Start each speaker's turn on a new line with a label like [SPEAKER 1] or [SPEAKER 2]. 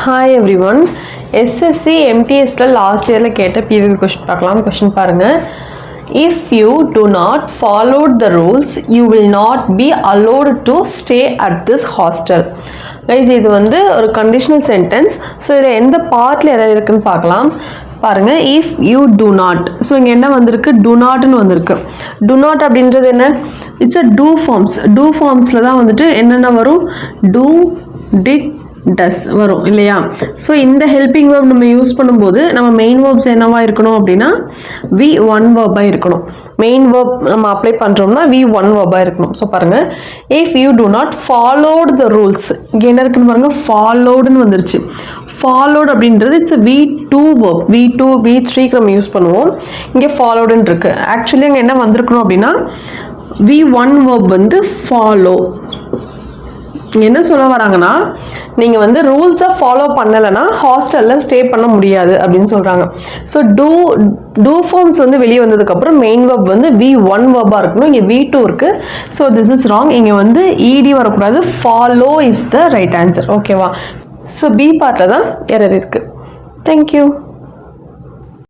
[SPEAKER 1] Hi everyone. SSC MTS last year கேட்ட PVQ question பார்க்கலாம். Question பாருங்க. If you do not follow the rules, you will not be allowed to stay at this hostel. Guys, இது வந்து ஒரு conditional sentence. So இதுல எந்த பார்ட்ல error இருக்குன்னு பார்க்கலாம். பாருங்க, if you do not. So இங்க என்ன வந்திருக்கு? do not னு வந்திருக்கு. do not அப்படின்றது என்ன? It's a do forms. do formsல தான் வந்துட்டு என்னென்ன வரும்? do, did, does வரும் இல்லையா? ஸோ இந்த ஹெல்பிங் வேர்ப் நம்ம யூஸ் பண்ணும்போது நம்ம மெயின் வேர்ப்ஸ் என்னவா இருக்கணும் அப்படின்னா V1 வேர்பாக இருக்கணும். மெயின் வேர்ப் நம்ம அப்ளை பண்ணுறோம்னா V1 வேர்பாக இருக்கணும். ஸோ பாருங்கள், if you do not followed the rules, இங்கே என்ன இருக்குன்னு பாருங்கள், followedனு வந்துருச்சு. followed அப்படின்றது இட்ஸ் V2 verb. V2 V3க்கு நம்ம யூஸ் பண்ணுவோம். இங்கே followedனு இருக்கு. ஆக்சுவலி அங்கே என்ன வந்திருக்கணும் அப்படின்னா V1 verb வந்து follow. என்ன சொல்ல வராங்கன்னா, நீங்கள் வந்து ரூல்ஸை ஃபாலோ பண்ணலைன்னா ஹாஸ்டலில் ஸ்டே பண்ண முடியாது அப்படின்னு சொல்கிறாங்க. ஸோ டூ ஃபார்ம்ஸ் வந்து வெளியே வந்ததுக்கப்புறம் மெயின் வேர்ப் வந்து V1 வேர்பாக இருக்கணும். இங்கே V2 இருக்குது. So this is wrong. இங்கே வந்து ED வரக்கூடாது. Follow is the right answer. ஓகேவா? ஸோ பி பார்ட்டில் தான் எரர் இருக்குது. தேங்க்யூ.